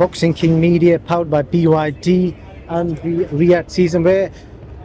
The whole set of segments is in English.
Boxing King Media, powered by BYD, and the Riyadh season. We're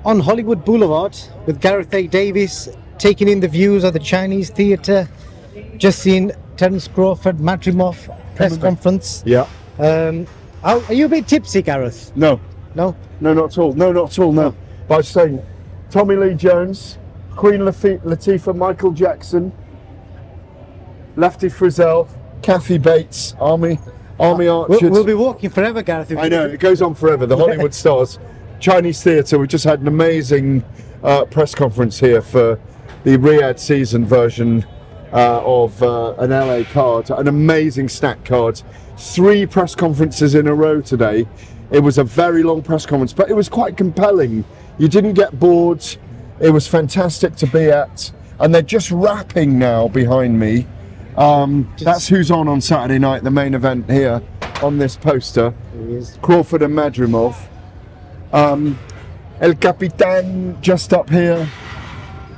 on Hollywood Boulevard with Gareth Davies, taking in the views of the Chinese theatre. Just seen Terence Crawford, Madrimov press conference. Yeah. Are you a bit tipsy, Gareth? No. No? No, not at all. No, not at all, no. But I was saying, Tommy Lee Jones, Queen Latifah, Michael Jackson, Lefty Frizzell, Kathy Bates, Army Archers. We'll be walking forever, Gareth. I know, it goes on forever. The Hollywood stars. Chinese theatre, we just had an amazing press conference here for the Riyadh season version of an LA card. An amazing stack card. 3 press conferences in a row today. It was a very long press conference, but it was quite compelling. You didn't get bored. It was fantastic to be at. And they're just wrapping now behind me. That's who's on Saturday night, the main event here on this poster. Crawford and Madrimov. El Capitan just up here.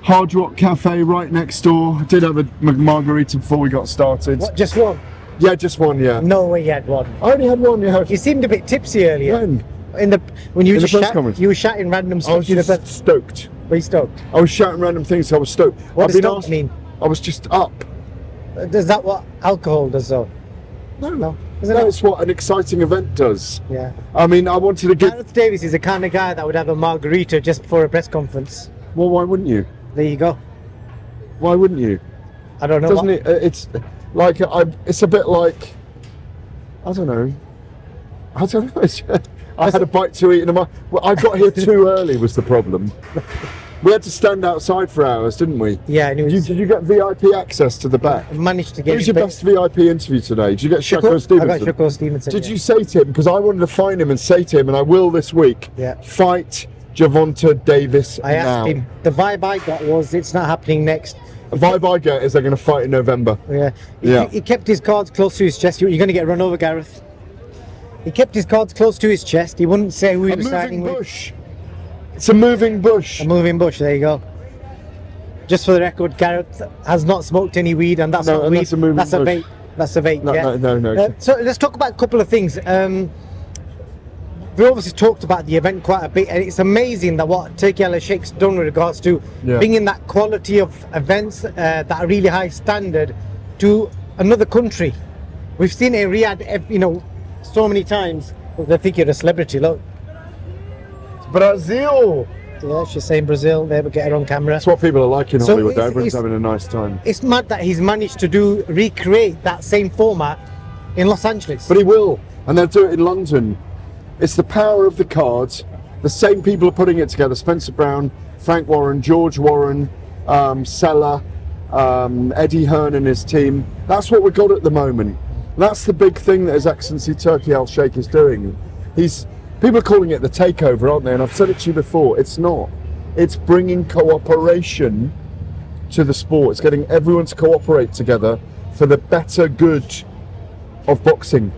Hard Rock Cafe right next door. I did have a margarita before we got started. What, just one? Yeah, just one, yeah. No way you had one. I only had one, yeah. You seemed a bit tipsy earlier. When? When you were just conference. You were shouting random stuff. I was just stoked. Were you stoked? I was shouting random things, so I was stoked. What does stoked mean? I was just up. Is that what alcohol does though? No. It's what an exciting event does. Yeah. I mean, I wanted to give... Gareth Davies is the kind of guy that would have a margarita just before a press conference. Well, why wouldn't you? There you go. Why wouldn't you? I don't know. Doesn't it? It's like it's a bit like, I don't know. I had a bite to eat, and I got here too early. Was the problem? We had to stand outside for hours, didn't we? Yeah. And did you get VIP access to the back? I managed to get. Who's your best VIP interview today? Did you get Shako Stevenson? I got Shako Stevenson. Did you say to him, because I wanted to find him and say to him, and I will this week, fight Gervonta Davis now. I asked him. The vibe I got was it's not happening next. The vibe I get is they're going to fight in November. Yeah. He kept his cards close to his chest. You're going to get run over, Gareth. He kept his cards close to his chest. He wouldn't say who he was siding with. It's a moving bush. A moving bush. There you go. Just for the record, Gareth has not smoked any weed, and that's not weed. That's a moving bush. Vape. That's a vape. No. So let's talk about a couple of things. We obviously talked about the event quite a bit, and it's amazing that what Turkey Al Sheikh's done with regards to bringing that quality of events that are really high standard to another country. We've seen it in Riyadh, so many times. They think you're a celebrity. Look, Brazil. Yeah, she's saying Brazil. There, we get her on camera. That's what people are like in Hollywood. Everyone's having a nice time. It's mad that he's managed to recreate that same format in Los Angeles. But he will, and they'll do it in London. It's the power of the cards. The same people are putting it together. Spencer Brown, Frank Warren, George Warren, Sella, Eddie Hearn and his team. That's what we've got at the moment. That's the big thing that His Excellency Turkey Al Sheikh is doing. People are calling it the takeover, aren't they? And I've said it to you before. It's not. It's bringing cooperation to the sport. It's getting everyone to cooperate together for the better good of boxing,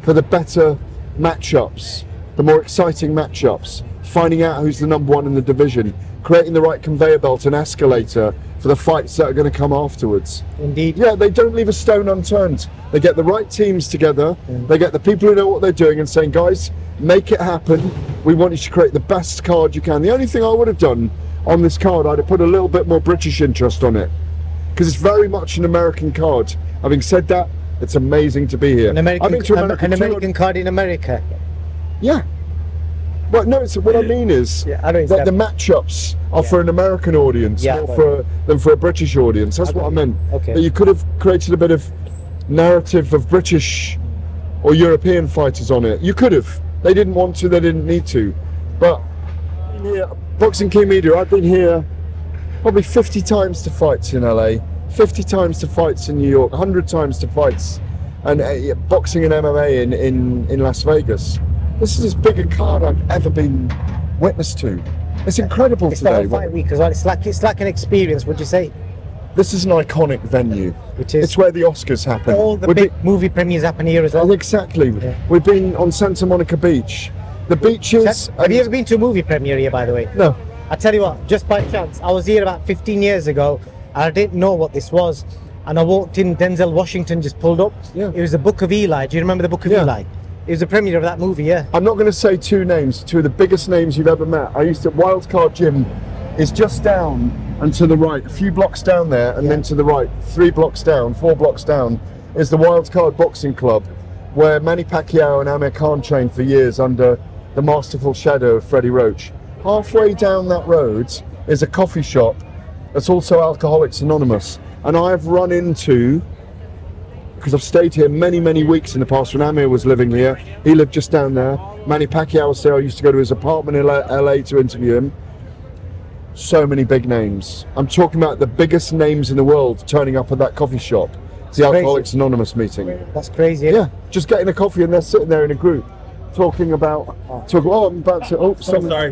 for the better matchups, the more exciting matchups, finding out who's the #1 in the division, creating the right conveyor belt and escalator for the fights that are going to come afterwards. Indeed. Yeah, they don't leave a stone unturned. They get the right teams together, they get the people who know what they're doing and saying, guys, make it happen. We want you to create the best card you can. The only thing I would have done on this card, I'd have put a little bit more British interest on it, because it's very much an American card. Having said that, it's amazing to be here. An American card in America. Yeah. Well, no, what I mean is that the matchups are for an American audience, not than for a British audience. That's what I meant. Okay. That you could have created a bit of narrative of British or European fighters on it. You could have. They didn't want to, they didn't need to. But Boxing King Media, I've been here probably 50 times to fights in LA, 50 times to fights in New York, 100 times to fights and boxing and MMA in Las Vegas. This is as big a card I've ever been witness to. It's incredible today. It's not a fight week as well. It's like an experience, would you say? This is an iconic venue. It is. It's where the Oscars happen. All the big movie premieres happen here as well. Exactly. Yeah. We've been on Santa Monica Beach. The beaches... Have you ever been to a movie premiere here, by the way? No. I tell you what, just by chance, I was here about 15 years ago, and I didn't know what this was. and I walked in, Denzel Washington just pulled up. Yeah. It was the Book of Eli. Do you remember the Book of Eli? It was the premiere of that movie, yeah. I'm not going to say two names, two of the biggest names you've ever met. I used to, Wildcard Gym is just down and to the right, a few blocks down there, and then to the right, 3 blocks down, 4 blocks down, is the Wildcard Boxing Club, where Manny Pacquiao and Amir Khan trained for years under the masterful shadow of Freddie Roach. Halfway down that road is a coffee shop that's also Alcoholics Anonymous, and I've run into, because I've stayed here many weeks in the past when Amir was living here. He lived just down there. Manny Pacquiao was there. I used to go to his apartment in LA to interview him. So many big names. I'm talking about the biggest names in the world turning up at that coffee shop. It's the Alcoholics Anonymous meeting. That's crazy. Yeah, just getting a coffee and they're sitting there in a group talking about. I'm about to. Oh, sorry.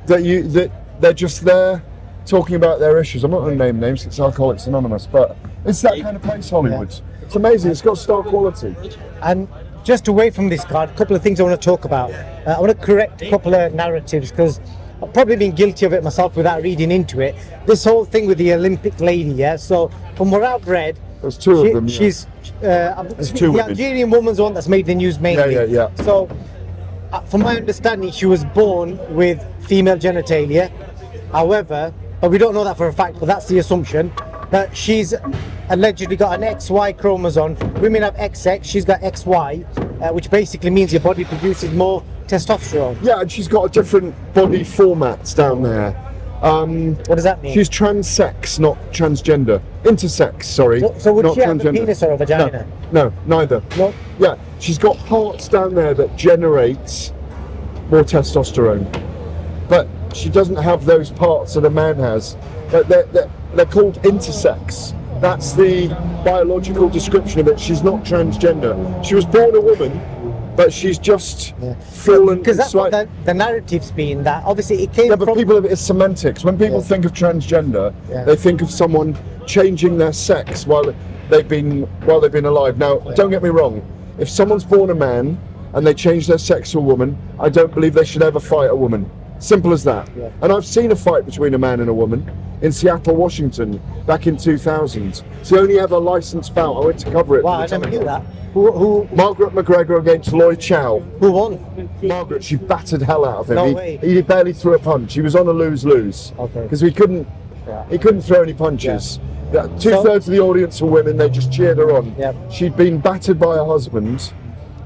They're just there talking about their issues. I'm not going to name names. It's Alcoholics Anonymous, but it's that kind of place, Hollywood. Yeah. It's amazing. It's got star quality. And just away from this card, a couple of things I want to talk about. I want to correct a couple of narratives because I've probably been guilty of it myself without reading into it. This whole thing with the Olympic lady, yeah. So from what I've read, there's 2 of them. She's the Algerian woman's the one that's made the news mainly. Yeah. So, from my understanding, she was born with female genitalia. However, but we don't know that for a fact, but that's the assumption, that she's allegedly got an XY chromosome. Women have XX, she's got XY, which basically means your body produces more testosterone. Yeah, and she's got a different body formats down there. What does that mean? She's transsex, not transgender. Intersex, sorry. So would not she have a penis or a vagina? No, neither. No? Yeah, she's got parts down there that generates more testosterone. But she doesn't have those parts that a man has. But they're called intersex. That's the biological description of it. She's not transgender. She was born a woman, but she's just fallen. Because that's what the narrative's been, that obviously it came from... but people, it's semantics. When people think of transgender, they think of someone changing their sex while they've been alive. Now, don't get me wrong. If someone's born a man and they change their sex to a woman, I don't believe they should ever fight a woman. Simple as that. Yeah. And I've seen a fight between a man and a woman in Seattle, Washington, back in 2000. It's the only ever licensed bout. I went to cover it. Wow, I never knew that. Who? Margaret McGregor against Lloyd Chow. Who won? Margaret. She battered hell out of him. No way. He barely threw a punch. He was on a lose-lose. Okay. Because he couldn't throw any punches. Yeah. 2/3 of the audience were women. They just cheered her on. Yep. She'd been battered by her husband,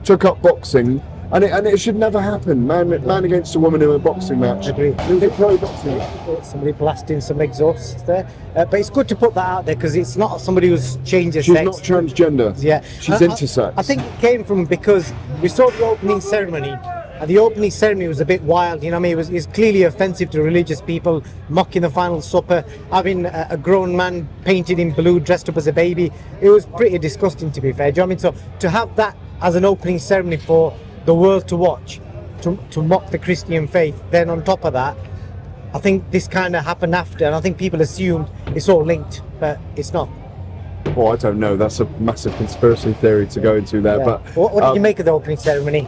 took up boxing. And it should never happen. Man against a woman in a boxing match. Agree. It was a pro boxing. Somebody blasting some exhausts there. But it's good to put that out there because it's not somebody who's changed her sex. She's not transgender. Yeah. She's intersex. I think it came from because we saw the opening ceremony. And the opening ceremony was a bit wild, you know what I mean? It was clearly offensive to religious people, mocking the final supper, having a grown man painted in blue, dressed up as a baby. It was pretty disgusting, to be fair. Do you know what I mean? So to have that as an opening ceremony for the world to watch, to mock the Christian faith, then on top of that, I think this kind of happened after, and I think people assumed it's all linked, but it's not. Well, I don't know. That's a massive conspiracy theory to go into there. But what did you make of the opening ceremony?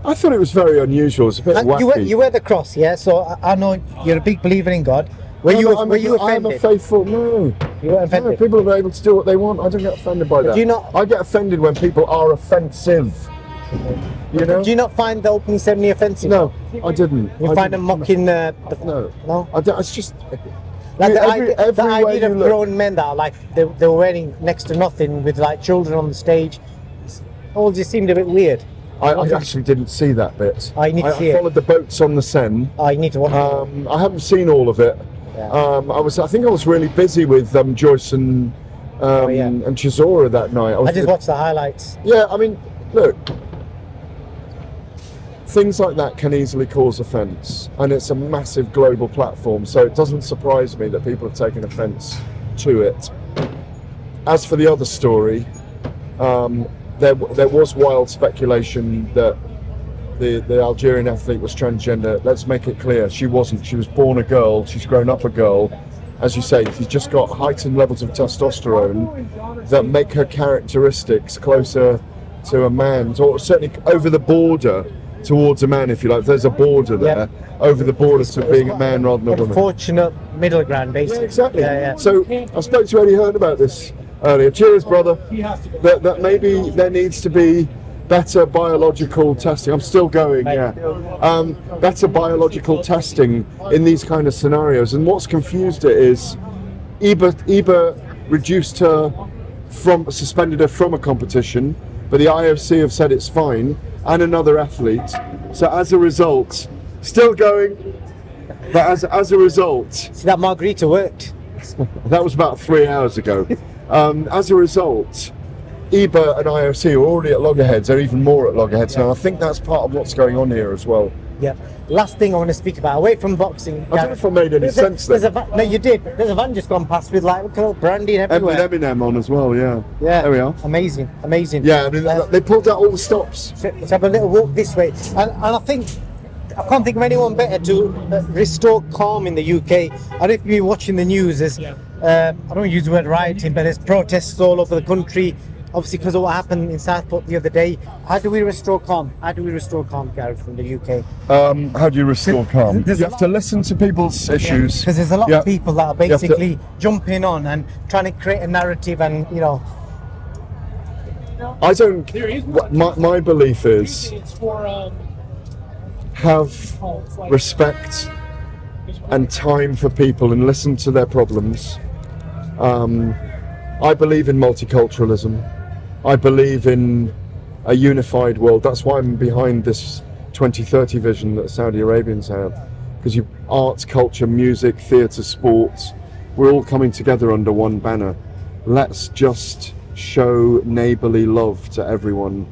I thought it was very unusual. It's a bit wacky. You wear the cross, yeah? So I know you're a big believer in God. Were you offended? I'm a faithful. No. You weren't offended? No, people are able to do what they want. I don't get offended by that. Do you not? I get offended when people are offensive. You know? Do you not find the opening ceremony offensive? No, I didn't. You find them mocking No. No? I don't, it's just... Like the idea of grown men that are like, they were wearing next to nothing with like children on the stage. It all just seemed a bit weird. I actually didn't see that bit. Oh, you need to see it. I followed the boats on the Seine. Oh, you need to watch it. I haven't seen all of it. Yeah. I think I was really busy with Joyce and Chisora that night. I just watched the highlights. Yeah, I mean, look, things like that can easily cause offence, and it's a massive global platform, so it doesn't surprise me that people have taken offence to it. As for the other story, there was wild speculation that the Algerian athlete was transgender. Let's make it clear, she wasn't. She was born a girl, she's grown up a girl. As you say, she's just got heightened levels of testosterone that make her characteristics closer to a man's, or certainly over the border towards a man, if you like. There's a border there, over the border to being a man rather than a woman. Fortunate middle ground, basically. Yeah, exactly. Yeah. So I spoke to Eddie Hearn about this earlier. Cheers, brother. That maybe there needs to be better biological testing. I'm still going, better biological testing in these kind of scenarios. And what's confused it is Eba reduced her suspended her from a competition, but the IOC have said it's fine, and another athlete. So as a result, still going, but as a result, see, that margarita worked. That was about 3 hours ago. As a result, Eba and IOC are already at loggerheads. They're even more at loggerheads now. I think that's part of what's going on here as well. Yeah. Last thing I want to speak about, away from boxing. I don't know if I made any sense there. No, you did. There's a van just gone past with like brandy and everywhere. And Eminem on as well, yeah. Yeah. There we are. Amazing. Yeah, I mean, they pulled out all the stops. Let's have a little walk this way. And I think, I can't think of anyone better to restore calm in the UK. I don't know if you've been watching the news. There's, I don't use the word rioting, but there's protests all over the country. Obviously, because of what happened in Southport the other day. How do we restore calm? How do we restore calm, Gareth, from the UK? How do you restore calm? You have to listen to people's issues. Because there's a lot of people that are basically jumping on and trying to create a narrative, and you know. I don't. My belief is have respect and time for people and listen to their problems. I believe in multiculturalism. I believe in a unified world. That's why I'm behind this 2030 vision that Saudi Arabians have. Because arts, culture, music, theatre, sports, we're all coming together under one banner. Let's just show neighbourly love to everyone.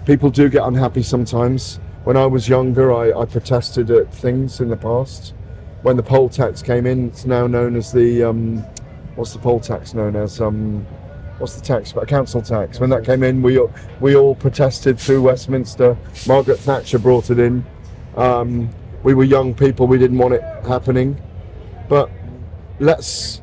People do get unhappy sometimes. When I was younger, I protested at things in the past. When the poll tax came in, it's now known as the, what's the poll tax known as? What's the tax? Council tax. When that came in, we all protested through Westminster. Margaret Thatcher brought it in. We were young people, we didn't want it happening. But let's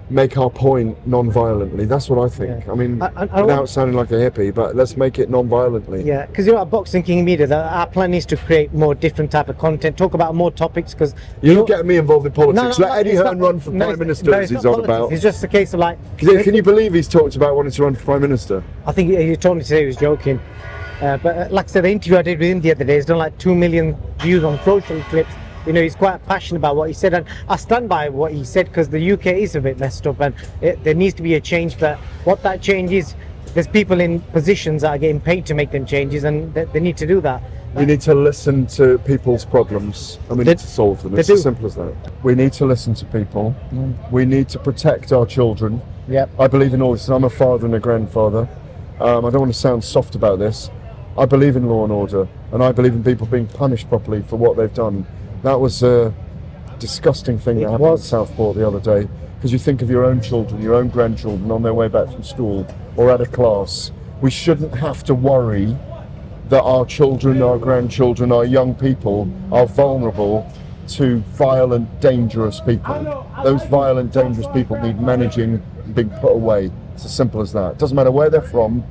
make our point non-violently. That's what I think. I mean, without sounding like a hippie, but let's make it non-violently. Yeah, because you know, at Boxing King Media, our plan is to create more different type of content, talk about more topics. Because you're not getting me involved in politics. Let Eddie Hearn run for Prime Minister, as he's on about. It's just a case of like. Can you believe he's talked about wanting to run for Prime Minister? I think he told me today he was joking. But like I said, the interview I did with him the other day has done like 2 million views on social clips. You know, he's quite passionate about what he said, and I stand by what he said, because the UK is a bit messed up, and there needs to be a change. But what that change is, there's people in positions that are getting paid to make them changes, and they need to do that. We need to listen to people's problems, and we need to solve them. It's as simple as that. We need to listen to people. We need to protect our children. Yep. I believe in all this. I'm a father and a grandfather. I don't want to sound soft about this. I believe in law and order, and I believe in people being punished properly for what they've done. That was a disgusting thing that happened in Southport the other day, because you think of your own children, your own grandchildren on their way back from school or out of class. We shouldn't have to worry that our children, our grandchildren, our young people are vulnerable to violent, dangerous people. Those violent, dangerous people need managing and being put away. It's as simple as that. It doesn't matter where they're from,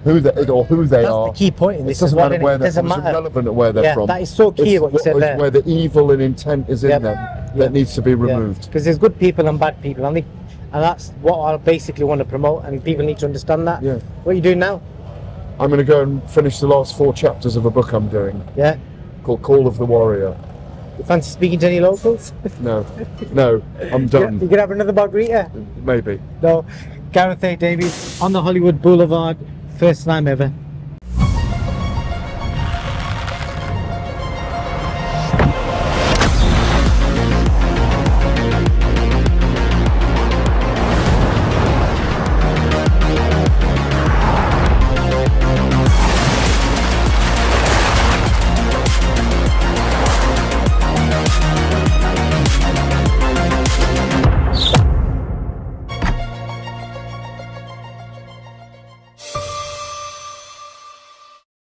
who they are. That's the key point in this. It doesn't matter where they're from. It's irrelevant where they're from. That is so key what you said there. Where the evil and intent is in them that needs to be removed. Because there's good people and bad people, and that's what I basically want to promote, and people need to understand that. Yeah. What are you doing now? I'm going to go and finish the last 4 chapters of a book I'm doing. Yeah. Called Call of the Warrior. You fancy speaking to any locals? No, I'm done. You could have another margarita? Maybe. No. Gareth Davies on the Hollywood Boulevard, first time ever.